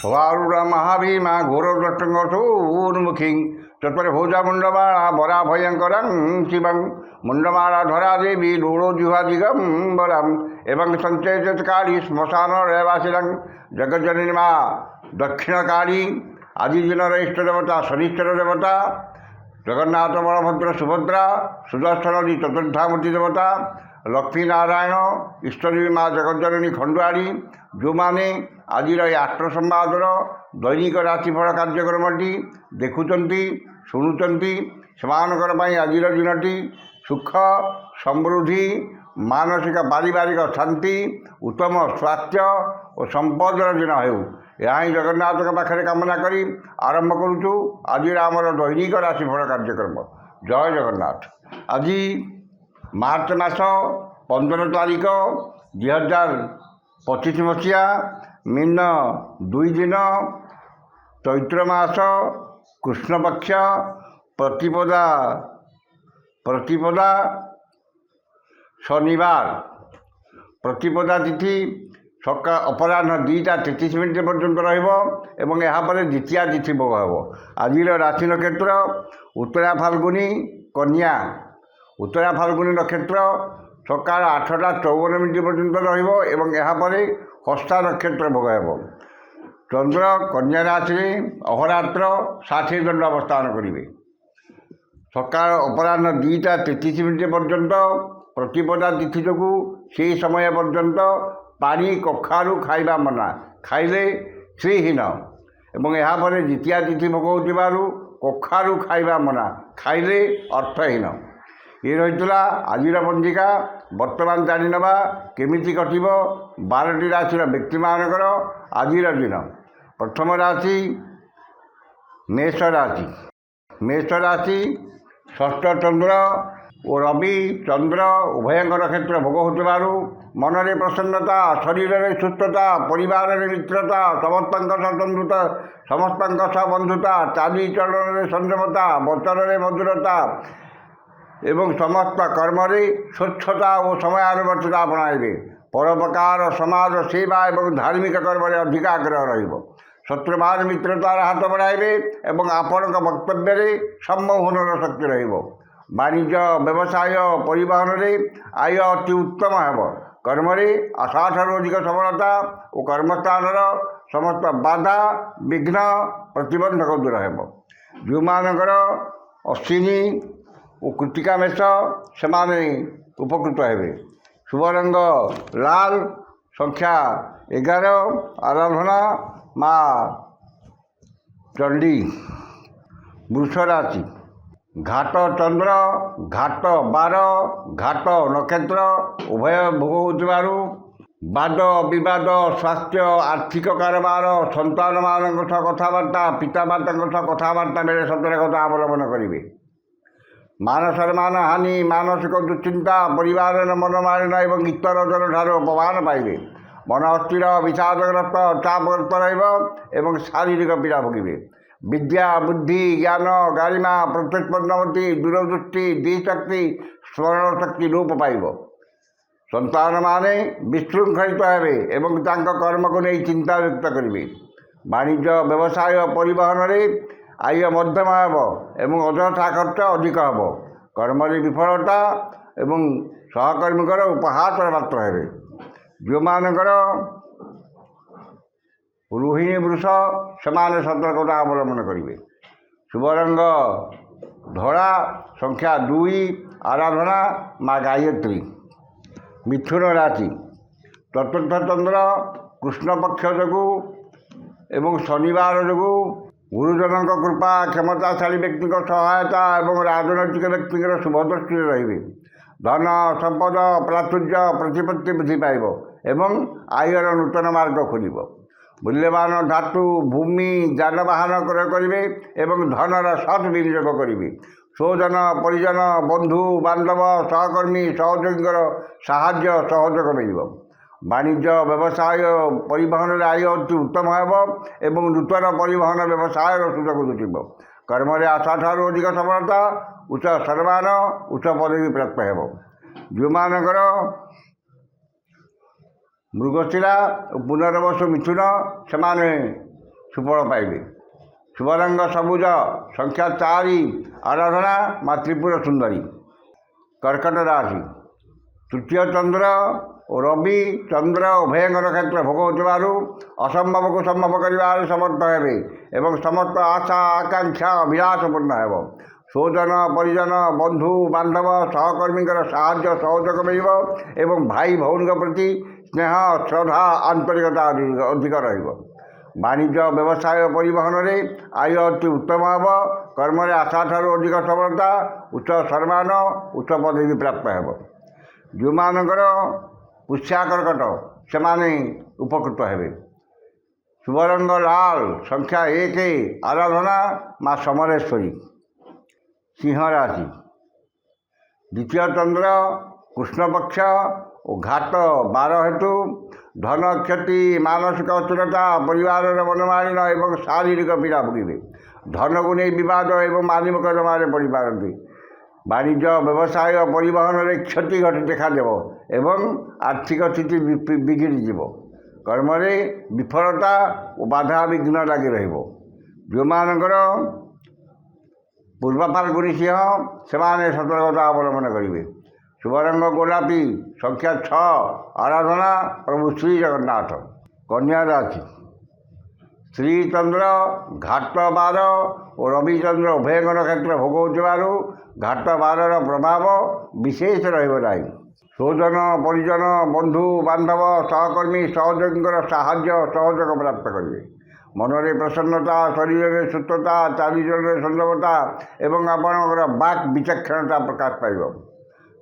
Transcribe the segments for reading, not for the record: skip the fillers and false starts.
ସଭାରୁଢ଼ ମହାଭୀମା ଘୋରଦୃଷ୍ଟଙ୍କଠୁ ଉନ୍ମୁଖୀ ତତ୍ପରେ ଭୋଜା ମୁଣ୍ଡମାଳା ବରା ଭୟଙ୍କରଂ ଶିବଂ ମୁଣ୍ଡମାଳା ଧରା ଦେବୀ ଲୁଳୋ ଜିହ୍ବା ଦିଗମ୍ବରଂ ଏବଂ ସଞ୍ଚେତ କାଳୀ ଶ୍ମଶାନ ରେବାସିଲଂ ଜଗଜ୍ଜନନୀ ମା ଦକ୍ଷିଣକାଳୀ ଆଜି ଦିନର ଇଷ୍ଟ ଦେବତା ଶନିଶ୍ଚର ଦେବତା ଜଗନ୍ନାଥ ବଳଭଦ୍ର ସୁଭଦ୍ରା ସୁଦର୍ଶନୀ ଚତୁର୍ଦ୍ଧାମୂର୍ତ୍ତି ଦେବତା ଲକ୍ଷ୍ମୀନାରାୟଣ ଇଷ୍ଟଦେବୀ ମା ଜଗଜ୍ଜନନୀ ଖଣ୍ଡୁଆଳି ଯେଉଁମାନେ ଆଜିର ଏ ଆଷ୍ଟ୍ର ସମ୍ବାଦର ଦୈନିକ ରାଶିଫଳ କାର୍ଯ୍ୟକ୍ରମଟି ଦେଖୁଛନ୍ତି ଶୁଣୁଛନ୍ତି ସେମାନଙ୍କର ପାଇଁ ଆଜିର ଦିନଟି ସୁଖ ସମୃଦ୍ଧି ମାନସିକ ପାରିବାରିକ ଶାନ୍ତି ଉତ୍ତମ ସ୍ୱାସ୍ଥ୍ୟ ଓ ସମ୍ପଦର ଦିନ ହେଉ ଏହା ହିଁ ଜଗନ୍ନାଥଙ୍କ ପାଖରେ କାମନା କରି ଆରମ୍ଭ କରୁଛୁ ଆଜିର ଆମର ଦୈନିକ ରାଶିଫଳ କାର୍ଯ୍ୟକ୍ରମ। ଜୟ ଜଗନ୍ନାଥ। ଆଜି ମାର୍ଚ୍ଚ ମାସ 15 ତାରିଖ 2025 ମସିହା ମିନ 2 ଦିନ ଚୈତ୍ର ମାସ କୃଷ୍ଣପକ୍ଷ ପ୍ରତିପଦା ଶନିବାର। ପ୍ରତିପଦା ତିଥି ଅପରାହ୍ନ 2:33 ପର୍ଯ୍ୟନ୍ତ ରହିବ ଏବଂ ଏହାପରେ ଦ୍ୱିତୀୟା ତିଥି ଭୋଗ ହେବ। ଆଜିର ରାଶି ନକ୍ଷତ୍ର ଉତ୍ତରା ଫାଲ୍ଗୁନୀ କନ୍ୟା। ଉତ୍ତରା ଫାଲ୍ଗୁନୀ ନକ୍ଷତ୍ର ସକାଳ 8:54 ପର୍ଯ୍ୟନ୍ତ ରହିବ ଏବଂ ଏହାପରେ ହସ୍ତା ନକ୍ଷତ୍ର ଭୋଗ ହେବ। ଚନ୍ଦ୍ର କନ୍ୟା ରାଶିରେ ଅହରାତ୍ର 60 ଦଣ୍ଡ ଅବସ୍ଥାନ କରିବେ। ସକାଳ ଅପରାହ୍ନ 2:33 ପର୍ଯ୍ୟନ୍ତ ପ୍ରତିପଦା ତିଥି ଯୋଗୁଁ ସେହି ସମୟ ପର୍ଯ୍ୟନ୍ତ ପାଣି କଖାରୁ ଖାଇବା ମନା, ଖାଇଲେ ଶ୍ରୀହୀନ ଏବଂ ଏହାପରେ ଦ୍ୱିତୀୟା ତିଥି ଭୋଗ ହେଉଥିବାରୁ କଖାରୁ ଖାଇବା ମନା, ଖାଇଲେ ଅର୍ଥହୀନ। ଏ ରହିଥିଲା ଆଜିର ପଞ୍ଜିକା। ବର୍ତ୍ତମାନ ଜାଣିନେବା କେମିତି କଟିବ 12ଟି ରାଶିର ବ୍ୟକ୍ତିମାନଙ୍କର ଆଜିର ଦିନ। ପ୍ରଥମ ରାଶି ମେଷ ରାଶି। ମେଷ ରାଶି ଷଷ୍ଠ ଚନ୍ଦ୍ର ଓ ରବି ଚନ୍ଦ୍ର ଉଭୟଙ୍କ ନକ୍ଷତ୍ର ଭୋଗ ହେଉଥିବାରୁ ମନରେ ପ୍ରସନ୍ନତା, ଶରୀରରେ ସୁସ୍ଥତା, ପରିବାରରେ ମିତ୍ରତା, ସମସ୍ତଙ୍କ ସହ ବନ୍ଧୁତା, ଚାଲିଚଳନରେ ସଂଯମତା, ବଚନରେ ମଧୁରତା ଏବଂ ସମସ୍ତ କର୍ମରେ ସ୍ୱଚ୍ଛତା ଓ ସମୟାନୁବର୍ତ୍ତିତା ଆପଣାଇବେ। ପରୋପକାର, ସମାଜ ସେବା ଏବଂ ଧାର୍ମିକ କର୍ମରେ ଅଧିକ ଆଗ୍ରହ ରହିବ। ଶତ୍ରୁମାନ ମିତ୍ରତାର ହାତ ବଢ଼ାଇବେ ଏବଂ ଆପଣଙ୍କ ବକ୍ତବ୍ୟରେ ସମ୍ମୋହନର ଶକ୍ତି ରହିବ। ବାଣିଜ୍ୟ, ବ୍ୟବସାୟ, ପରିବହନରେ ଆୟ ଅତି ଉତ୍ତମ ହେବ। କର୍ମରେ ଆଶାଠାରୁ ଅଧିକ ସଫଳତା ଓ କର୍ମସ୍ଥାନର ସମସ୍ତ ବାଧା ବିଘ୍ନ ପ୍ରତିବନ୍ଧକ ଦୂର ହେବ। ଯେଉଁମାନଙ୍କର ଅଶ୍ୱିନୀ ଓ କୃତ୍ତିକା ମେଷ ସେମାନେ ଉପକୃତ ହେବେ। ଶୁଭ ରଙ୍ଗ ଲାଲ, ସଂଖ୍ୟା 11, ଆରାଧନା ମା ଚଣ୍ଡୀ। ବୃଷ ରାଶି ଘାଟ ଚନ୍ଦ୍ର, ଘାଟ ବାର, ଘାଟ ନକ୍ଷତ୍ର ଉଭୟ ଭୋଗ ହେଉଥିବାରୁ ବାଦ ବିବାଦ, ସ୍ୱାସ୍ଥ୍ୟ, ଆର୍ଥିକ କାରବାର, ସନ୍ତାନମାନଙ୍କ ସହ କଥାବାର୍ତ୍ତା, ପିତାମାତାଙ୍କ ସହ କଥାବାର୍ତ୍ତା ବେଳେ ସତର୍କତା ଅବଲମ୍ବନ କରିବେ। ମାନ ସମ୍ମାନ ହାନି, ମାନସିକ ଦୁଶ୍ଚିନ୍ତା, ପରିବାରର ମନମାଳିନ ଏବଂ ଇତରଜନ ଠାରୁ ଅପମାନ ପାଇବେ। ମନ ଅସ୍ଥିର, ବିଷାଦଗ୍ରସ୍ତ, ଚାପଗ୍ରସ୍ତ ରହିବ ଏବଂ ଶାରୀରିକ ପୀଡ଼ା ଭୋଗିବେ। ବିଦ୍ୟା, ବୁଦ୍ଧି, ଜ୍ଞାନ, ଗାରିମା, ପ୍ରତିସ୍ପନ୍ଦମତି, ଦୂରଦୃଷ୍ଟି, ଦିଶକ୍ତି, ସ୍ମରଣ ଶକ୍ତି ଲୋପ ପାଇବ। ସନ୍ତାନମାନେ ବିଶୃଙ୍ଖଳିତ ହେବେ ଏବଂ ତାଙ୍କ କର୍ମକୁ ନେଇ ଚିନ୍ତାଯୁକ୍ତ କରିବେ। ବାଣିଜ୍ୟ, ବ୍ୟବସାୟ, ପରିବହନରେ ଆୟ ମଧ୍ୟମ ହେବ ଏବଂ ଅଯଥା ଖର୍ଚ୍ଚ ଅଧିକ ହେବ। କର୍ମରେ ବିଫଳତା ଏବଂ ସହକର୍ମୀଙ୍କର ଉପହାସର ପାତ୍ର ହେବେ। ଯେଉଁମାନଙ୍କର ରୋହିଣୀ ବୃଷ ସେମାନେ ସତର୍କତା ଅବଲମ୍ବନ କରିବେ। ଶୁଭ ରଙ୍ଗ ଧଳା, ସଂଖ୍ୟା 2, ଆରାଧନା ମା ଗାୟତ୍ରୀ। ମିଥୁନ ରାଶି ଚତୁର୍ଥ ଚନ୍ଦ୍ର କୃଷ୍ଣପକ୍ଷ ଯୋଗୁଁ ଏବଂ ଶନିବାର ଯୋଗୁଁ ଗୁରୁଜନଙ୍କ କୃପା, କ୍ଷମତାଶାଳୀ ବ୍ୟକ୍ତିଙ୍କ ସହାୟତା ଏବଂ ରାଜନୈତିକ ବ୍ୟକ୍ତିଙ୍କର ଶୁଭ ଦୃଷ୍ଟିରେ ରହିବେ। ଧନ ସମ୍ପଦ, ପ୍ରାଚୁର୍ଯ୍ୟ, ପ୍ରତିପତ୍ତି ବୃଦ୍ଧି ପାଇବ ଏବଂ ଆୟର ନୂତନ ମାର୍ଗ ଖୋଲିବ। ମୂଲ୍ୟବାନ ଧାତୁ, ଭୂମି, ଯାନବାହନ କ୍ରୟ କରିବେ ଏବଂ ଧନର ସଦ୍ ବିନିଯୋଗ କରିବେ। ସ୍ୱଜନ, ପରିଜନ, ବନ୍ଧୁ ବାନ୍ଧବ, ସହକର୍ମୀ, ସହଯୋଗୀଙ୍କର ସାହାଯ୍ୟ ସହଯୋଗ ମିଳିବ। ବାଣିଜ୍ୟ, ବ୍ୟବସାୟ, ପରିବହନରେ ଆୟ ଅତି ଉତ୍ତମ ହେବ ଏବଂ ନୂତନ ପରିବହନ ବ୍ୟବସାୟର ସୁଯୋଗ ଜୁଟିବ। କର୍ମରେ ଆଶାଠାରୁ ଅଧିକ ସଫଳତା, ଉଚ୍ଚ ସମ୍ମାନ, ଉଚ୍ଚ ପଦବୀ ପ୍ରାପ୍ତ ହେବ। ଯେଉଁମାନଙ୍କର ମୃଗଶିରା ଓ ପୁନର୍ବସୁ ମିଥୁନ ସେମାନେ ସୁଫଳ ପାଇବେ। ଶୁଭ ରଙ୍ଗ ସବୁଜ, ସଂଖ୍ୟା 4, ଆରାଧନା ମା ତ୍ରିପୁର ସୁନ୍ଦରୀ। କର୍କଟ ରାଶି, ତୃତୀୟ ଚନ୍ଦ୍ର ଓ ରବି ଚନ୍ଦ୍ର ଉଭୟଙ୍କର କ୍ଷେତ୍ର ଭୋଗ ହେଉଥିବାରୁ ଅସମ୍ଭବକୁ ସମ୍ଭବ କରିବାରେ ସମର୍ଥ ହେବେ ଏବଂ ସମସ୍ତ ଆଶା ଆକାଂକ୍ଷା ଅଭିଳାଷ ପୂର୍ଣ୍ଣ ହେବ। ସ୍ୱଜନ ପରିଜନ ବନ୍ଧୁ ବାନ୍ଧବ ସହକର୍ମୀଙ୍କର ସାହାଯ୍ୟ ସହଯୋଗ ମିଳିବ ଏବଂ ଭାଇ ଭଉଣୀଙ୍କ ପ୍ରତି ସ୍ନେହ ଶ୍ରଦ୍ଧା ଆନ୍ତରିକତା ଅଧିକ ରହିବ। ବାଣିଜ୍ୟ ବ୍ୟବସାୟ ପରିବହନରେ ଆୟ ଅତି ଉତ୍ତମ ହେବ। କର୍ମରେ ଆଶାଠାରୁ ଅଧିକ ସଫଳତା, ଉଚ୍ଚ ସମ୍ମାନ, ଉଚ୍ଚ ପଦବୀ ପ୍ରାପ୍ତ ହେବ। ଯେଉଁମାନଙ୍କର ପୁଷ୍ୟା କର୍କଟ ସେମାନେ ଉପକୃତ ହେବେ। ଶୁଭ ରଙ୍ଗ ଲାଲ, ସଂଖ୍ୟା 1, ଆରାଧନା ମା ସମଲେଶ୍ୱରୀ। ସିଂହ ରାଶି, ଦ୍ୱିତୀୟ ଚନ୍ଦ୍ର କୃଷ୍ଣପକ୍ଷ ଓ ଘାତ 12 ହେତୁ ଧନ କ୍ଷତି, ମାନସିକ ଅସ୍ଥିରତା, ପରିବାରର ମନମାଳିନ ଏବଂ ଶାରୀରିକ ପୀଡ଼ା ଭୋଗିବେ। ଧନକୁ ନେଇ ବିବାଦ ଏବଂ ମାଲି ମୋକଦ୍ଦମାରେ ପଡ଼ିପାରନ୍ତି। ବାଣିଜ୍ୟ ବ୍ୟବସାୟ ପରିବହନରେ କ୍ଷତି ଦେଖାଦେବ ଏବଂ ଆର୍ଥିକ ସ୍ଥିତି ବିଗିଡ଼ିଯିବ। କର୍ମରେ ବିଫଳତା ଓ ବାଧାବିଘ୍ନ ଲାଗି ରହିବ। ଯେଉଁମାନଙ୍କର ପୂର୍ବ ଫାଲ୍ଗୁନୀ ସିଂହ ସେମାନେ ସତର୍କତା ଅବଲମ୍ବନ କରିବେ। ଶୁଭ ରଙ୍ଗ ଗୋଲାପୀ, ସଂଖ୍ୟା 6, ଆରାଧନା ପ୍ରଭୁ ଶ୍ରୀ ଜଗନ୍ନାଥ। କନ୍ୟା ରାଶି, ଶ୍ରୀ ଚନ୍ଦ୍ର ଘାତ 12 ଓ ରବିଚନ୍ଦ୍ର ଉଭୟଙ୍କର କ୍ଷେତ୍ର ଭୋଗ ହେଉଥିବାରୁ ଘାତ 12ର ପ୍ରଭାବ ବିଶେଷ ରହିବ ନାହିଁ। ସ୍ୱଜନ ପରିଜନ ବନ୍ଧୁ ବାନ୍ଧବ ସହକର୍ମୀ ସହଯୋଗୀଙ୍କର ସାହାଯ୍ୟ ସହଯୋଗ ପ୍ରାପ୍ତ କରିବେ। ମନରେ ପ୍ରସନ୍ନତା, ଶରୀରରେ ସୁସ୍ଥତା, ଚାଲିଚଳନରେ ସୁନ୍ଦରତା ଏବଂ ଆପଣଙ୍କର ବାକ୍ ବିଚକ୍ଷଣତା ପ୍ରକାଶ ପାଇବ।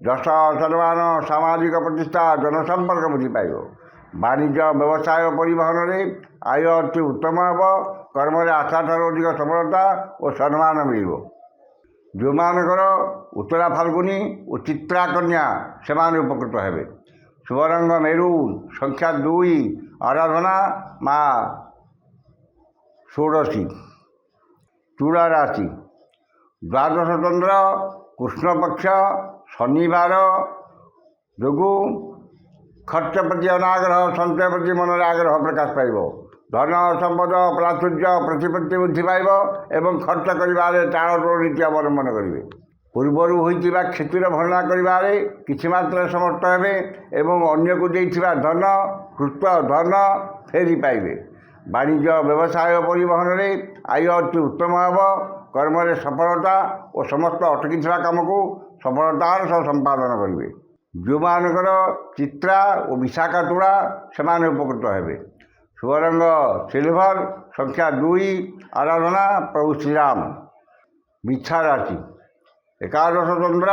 ଯଶ ସମ୍ମାନ, ସାମାଜିକ ପ୍ରତିଷ୍ଠା, ଜନସମ୍ପର୍କ ବୃଦ୍ଧି ପାଇବ। ବାଣିଜ୍ୟ ବ୍ୟବସାୟ ପରିବହନରେ ଆୟ ଅତି ଉତ୍ତମ ହେବ। କର୍ମରେ ଆଶାଠାରୁ ଅଧିକ ସଫଳତା ଓ ସମ୍ମାନ ମିଳିବ। ଯେଉଁମାନଙ୍କର ଉତ୍ତରା ଫାଲ୍ଗୁନୀ ଓ ଚିତ୍ରା କନ୍ୟା ସେମାନେ ଉପକୃତ ହେବେ। ଶୁଭ ରଙ୍ଗ ମେରୁନ୍, ସଂଖ୍ୟା 2, ଆରାଧନା ମା ଷୋଡ଼ଶୀ। ତୁଳା ରାଶି, ଦ୍ୱାଦଶ ଚନ୍ଦ୍ର କୃଷ୍ଣପକ୍ଷ ଶନିବାର ଯୋଗୁଁ ଖର୍ଚ୍ଚ ପ୍ରତି ଅନାଗ୍ରହ, ସଞ୍ଚୟ ପ୍ରତି ମନରେ ଆଗ୍ରହ ପ୍ରକାଶ ପାଇବ। ଧନ ସମ୍ପଦ ପ୍ରାଚୁର୍ଯ୍ୟ ପ୍ରତିପତ୍ତି ବୃଦ୍ଧି ପାଇବ ଏବଂ ଖର୍ଚ୍ଚ କରିବାରେ ଟାଳଟୋଳ ନୀତି ଅବଲମ୍ବନ କରିବେ। ପୂର୍ବରୁ ହୋଇଥିବା କ୍ଷତିର ଭରଣା କରିବାରେ କିଛି ମାତ୍ରାରେ ସମର୍ଥ ହେବେ ଏବଂ ଅନ୍ୟକୁ ଦେଇଥିବା ଧନ କୃତ ଧନ ଫେରି ପାଇବେ। ବାଣିଜ୍ୟ ବ୍ୟବସାୟ ପରିବହନରେ ଆୟ ଅତି ଉତ୍ତମ ହେବ। କର୍ମରେ ସଫଳତା ଓ ସମସ୍ତ ଅଟକିଥିବା କାମକୁ ସଫଳତାର ସହ ସମ୍ପାଦନ କରିବେ। ଯେଉଁମାନଙ୍କର ଚିତ୍ରା ଓ ବିଶାଖା ତୁଳା ସେମାନେ ଉପକୃତ ହେବେ। ଶୁଭ ରଙ୍ଗ ସିଲଭର, ସଂଖ୍ୟା 2, ଆରାଧନା ପ୍ରଭୁ ଶ୍ରୀରାମ। ମିଥା ରାଶି, ଏକାଦଶ ଚନ୍ଦ୍ର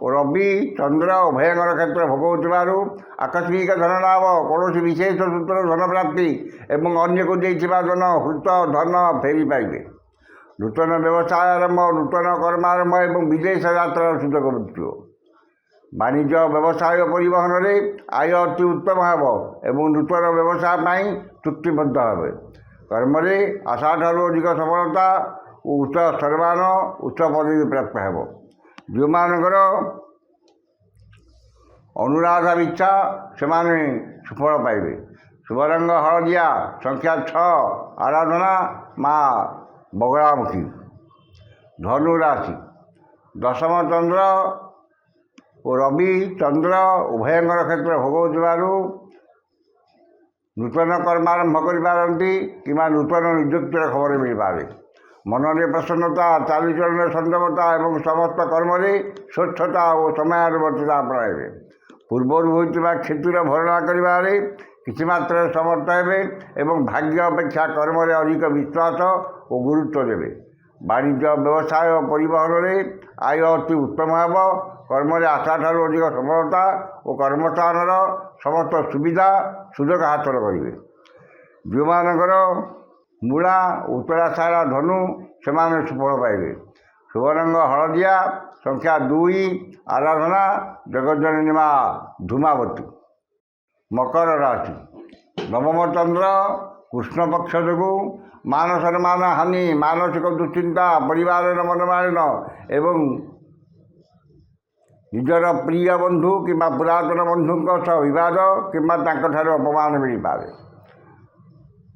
ଓ ରବି ଚନ୍ଦ୍ର ଉଭୟଙ୍କର କ୍ଷେତ୍ର ଭୋଗ ହେଉଥିବାରୁ ଆକସ୍ମିକ ଧନ ଲାଭ, କୌଣସି ବିଶେଷ ସୂତ୍ରରୁ ଧନ ପ୍ରାପ୍ତି ଏବଂ ଅନ୍ୟକୁ ଦେଇଥିବା ଧନ ହୃତ ଧନ ଫେରି ପାଇବେ। ନୂତନ ବ୍ୟବସାୟ ଆରମ୍ଭ, ନୂତନ କର୍ମ ଆରମ୍ଭ ଏବଂ ବିଦେଶ ଯାତ୍ରାର ସୁଯୋଗ ମିଳିବ। ବାଣିଜ୍ୟ ବ୍ୟବସାୟ ପରିବହନରେ ଆୟ ଅତି ଉତ୍ତମ ହେବ ଏବଂ ନୂତନ ବ୍ୟବସାୟ ପାଇଁ ଚୁକ୍ତିବଦ୍ଧ ହେବେ। କର୍ମରେ ଆଶାଠାରୁ ଅଧିକ ସଫଳତା ଓ ଉଚ୍ଚ ସମ୍ମାନ, ଉଚ୍ଚ ପଦବୀ ପ୍ରାପ୍ତ ହେବ। ଯେଉଁମାନଙ୍କର ଅନୁରାଧା ଇଚ୍ଛା ସେମାନେ ସୁଫଳ ପାଇବେ। ଶୁଭ ରଙ୍ଗ ହଳଦିଆ, ସଂଖ୍ୟା 6, ଆରାଧନା ମା ବଗଳାମୁଖୀ। ଧନୁ ରାଶି, ଦଶମ ଚନ୍ଦ୍ର ଓ ରବି ଚନ୍ଦ୍ର ଉଭୟଙ୍କର କ୍ଷେତ୍ର ଭୋଗ ହେଉଥିବାରୁ ନୂତନ କର୍ମ ଆରମ୍ଭ କରିପାରନ୍ତି କିମ୍ବା ନୂତନ ନିଯୁକ୍ତିର ଖବର ମିଳିପାରେ। ମନରେ ପ୍ରସନ୍ନତା, ଚାଲିଚଳନରେ ସଂଯମତା ଏବଂ ସମସ୍ତ କର୍ମରେ ସ୍ୱଚ୍ଛତା ଓ ସମୟାନୁବର୍ତ୍ତିତା ଆପଣାଇବେ। ପୂର୍ବରୁ ହୋଇଥିବା କ୍ଷତିର ଭରଣା କରିବାରେ କିଛି ମାତ୍ରାରେ ସମର୍ଥ ହେବେ ଏବଂ ଭାଗ୍ୟ ଅପେକ୍ଷା କର୍ମରେ ଅଧିକ ବିଶ୍ୱାସ ଓ ଗୁରୁତ୍ୱ ଦେବେ। ବାଣିଜ୍ୟ ବ୍ୟବସାୟ ପରିବହନରେ ଆୟ ଅତି ଉତ୍ତମ ହେବ। କର୍ମରେ ଆଶାଠାରୁ ଅଧିକ ସଫଳତା ଓ କର୍ମସ୍ଥାନର ସମସ୍ତ ସୁବିଧା ସୁଯୋଗ ହାସଲ କରିବେ। ଯେଉଁମାନଙ୍କର ମୂଳା ଉତ୍ତରାଷାଢ଼ା ଧନୁ ସେମାନେ ସୁଫଳ ପାଇବେ। ଶୁଭ ରଙ୍ଗ ହଳଦିଆ, ସଂଖ୍ୟା 2, ଆରାଧନା ଜଗଜ୍ଜନନୀ ମା ଧୂମାବତୀ। ମକର ରାଶି, ନବମ ଚନ୍ଦ୍ର କୃଷ୍ଣପକ୍ଷ ଯୋଗୁଁ ମାନ ସମ୍ମାନ ହାନି, ମାନସିକ ଦୁଶ୍ଚିନ୍ତା, ପରିବାରର ମନମାଳିନ ଏବଂ ନିଜର ପ୍ରିୟ ବନ୍ଧୁ କିମ୍ବା ପୁରାତନ ବନ୍ଧୁଙ୍କ ସହ ବିବାଦ କିମ୍ବା ତାଙ୍କଠାରୁ ଅପମାନ ମିଳିପାରେ।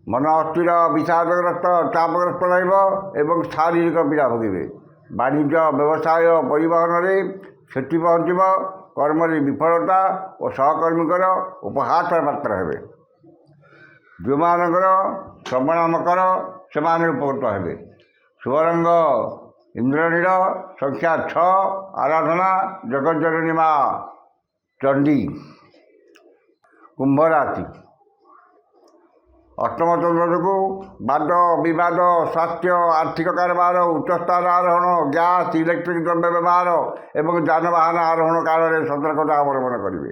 ମନ ଅସ୍ଥିର ବିଷାଦଗ୍ରସ୍ତ ଚାପଗ୍ରସ୍ତ ରହିବ ଏବଂ ଶାରୀରିକ ପୀଡ଼ା ଭୋଗିବେ। ବାଣିଜ୍ୟ ବ୍ୟବସାୟ ପରିବହନରେ କ୍ଷତି ପହଞ୍ଚିବ। କର୍ମରେ ବିଫଳତା ଓ ସହକର୍ମୀଙ୍କର ଉପହାସର ପାତ୍ର ହେବେ। ଯେଉଁମାନଙ୍କର ଶ୍ରବଣ ମକର ସେମାନେ ଉପକୃତ ହେବେ। ଶୁଭ ରଙ୍ଗ ଇନ୍ଦ୍ରନୀଳ, ସଂଖ୍ୟା 6, ଆରାଧନା ଜଗଜ୍ଜନନୀ ମା ଚଣ୍ଡୀ। କୁମ୍ଭ ରାଶି। ଅଷ୍ଟମ ଚନ୍ଦ୍ର ଯୋଗୁଁ ବାଦ ବିବାଦ, ସ୍ୱାସ୍ଥ୍ୟ, ଆର୍ଥିକ କାରବାର, ଉଚ୍ଚସ୍ଥାନ ଆରୋହଣ, ଗ୍ୟାସ୍ ଇଲେକ୍ଟ୍ରିକ୍ ଦ୍ରବ୍ୟ ବ୍ୟବହାର ଏବଂ ଯାନବାହନ ଆରୋହଣ କାଳରେ ସତର୍କତା ଅବଲମ୍ବନ କରିବେ।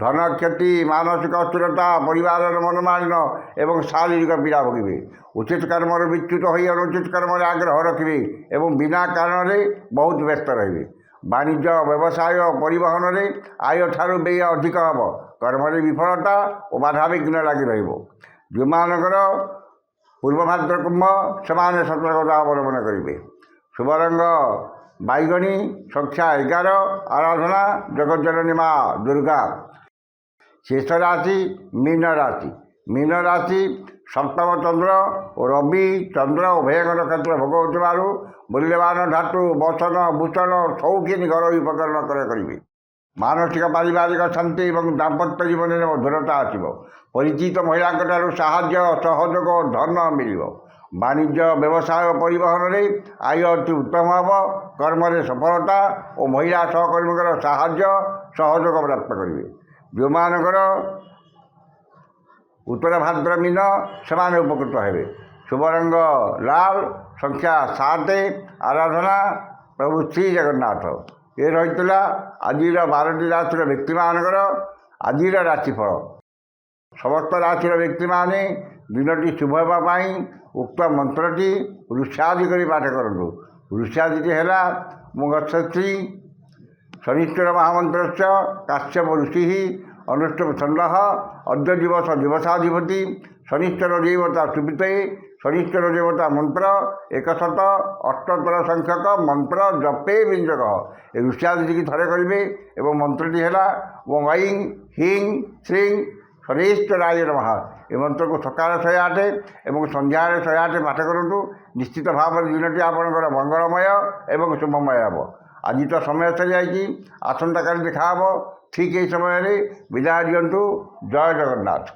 ଧନ କ୍ଷତି, ମାନସିକ ଅସ୍ଥିରତା, ପରିବାରର ମନୋମାଳିନ୍ୟ ଏବଂ ଶାରୀରିକ ପୀଡ଼ା ଭୋଗିବେ। ଉଚିତ କର୍ମରୁ ବିଚ୍ୟୁତ ହୋଇ ଅନୁଚିତ କର୍ମରେ ଆଗ୍ରହ ରଖିବେ ଏବଂ ବିନା କାରଣରେ ବହୁତ ବ୍ୟସ୍ତ ରହିବେ। ବାଣିଜ୍ୟ ବ୍ୟବସାୟ ପରିବହନରେ ଆୟ ଠାରୁ ବ୍ୟୟ ଅଧିକ ହେବ। କର୍ମରେ ବିଫଳତା ଓ ବାଧାବିଘ୍ନ ଲାଗି ରହିବ। ଯେଉଁମାନଙ୍କର ପୂର୍ବ ଭାଦ୍ର କୁମ୍ଭ ସେମାନେ ସତର୍କତା ଅବଲମ୍ବନ କରିବେ। ଶୁଭ ରଙ୍ଗ ବାଇଗଣୀ, ସଂଖ୍ୟା 11, ଆରାଧନା ଜଗଜ୍ଜନନୀ ମା ଦୁର୍ଗା। ଶେଷ ରାଶି ମୀନ ରାଶି। ମୀନ ରାଶି ସପ୍ତମ ଚନ୍ଦ୍ର ଓ ରବି ଚନ୍ଦ୍ର ଉଭୟଙ୍କ ନକ୍ଷତ୍ର ଭୋଗ ହେଉଥିବାରୁ ମୂଲ୍ୟବାନ ଧାତୁ, ବସନ, ଭୂଷଣ, ସୌଖିନୀ ଘରୋଇ ଉପକରଣ କ୍ରୟ କରିବେ। ମାନସିକ ପାରିବାରିକ ଶାନ୍ତି ଏବଂ ଦାମ୍ପତ୍ୟ ଜୀବନରେ ମଧୁରତା ଆସିବ। ପରିଚିତ ମହିଳାଙ୍କଠାରୁ ସାହାଯ୍ୟ, ସହଯୋଗ, ଧନ ମିଳିବ। ବାଣିଜ୍ୟ ବ୍ୟବସାୟ ପରିବହନରେ ଆୟ ଅତି ଉତ୍ତମ ହେବ। କର୍ମରେ ସଫଳତା ଓ ମହିଳା ସହକର୍ମୀଙ୍କର ସାହାଯ୍ୟ ସହଯୋଗ ପ୍ରାପ୍ତ କରିବେ। ଯେଉଁମାନଙ୍କର ଉତ୍ତର ଭାଦ୍ର ମୀନ ସେମାନେ ଉପକୃତ ହେବେ। ଶୁଭ ରଙ୍ଗ ଲାଲ, ସଂଖ୍ୟା 7, ଆରାଧନା ପ୍ରଭୁ ଶ୍ରୀ ଜଗନ୍ନାଥ। ଏ ରହିଥିଲା ଆଜିର 12ଟି ରାଶିର ବ୍ୟକ୍ତିମାନଙ୍କର ଆଜିର ରାଶିଫଳ। ସମସ୍ତ ରାଶିର ବ୍ୟକ୍ତିମାନେ ଦିନଟି ଶୁଭ ହେବା ପାଇଁ ଉକ୍ତ ମନ୍ତ୍ରଟି ଋଷାଦି କରି ପାଠ କରନ୍ତୁ। ଋଷାଦିଟି ହେଲା ମୁଗଶ୍ରୀ ଶନିଶ୍ଚର ମହାମନ୍ତ୍ରସ୍ୟ କାଶ୍ୟପ ଋଷି ଅନୁଷ୍ଠୁପ ଛନ୍ଦ ଅଦ୍ୟ ଦିବସ ଦିବସାଧିପତି ଶନିଶ୍ଚର ଦେବତା ସୁବିତେ ଶନିଶ୍ଚର ଦେବତା ମନ୍ତ୍ର 178 ସଂଖ୍ୟକ ମନ୍ତ୍ର ଜପେ ବିଞ୍ଜକ। ଏ ଋଷାଦିଟିକି ଥରେ କରିବେ ଏବଂ ମନ୍ତ୍ରଟି ହେଲା ଓଁ ଐଂ ହିଂ ଶ୍ରୀଂ ଶନିଶ୍ଚରାୟ ନମଃ। ଏ ମନ୍ତ୍ରକୁ ସକାଳ 108 ଏବଂ ସନ୍ଧ୍ୟାରେ 108 ପାଠ କରନ୍ତୁ। ନିଶ୍ଚିତ ଭାବରେ ଦିନଟି ଆପଣଙ୍କର ମଙ୍ଗଳମୟ ଏବଂ ଶୁଭମୟ ହେବ। ଆଜି ତ ସମୟ ସରିଯାଇଛି, ଆସନ୍ତାକାଲି ଦେଖା ହେବ ଠିକ୍ ଏହି ସମୟରେ। ବିଦାୟ ଦିଅନ୍ତୁ। ଜୟ ଜଗନ୍ନାଥ।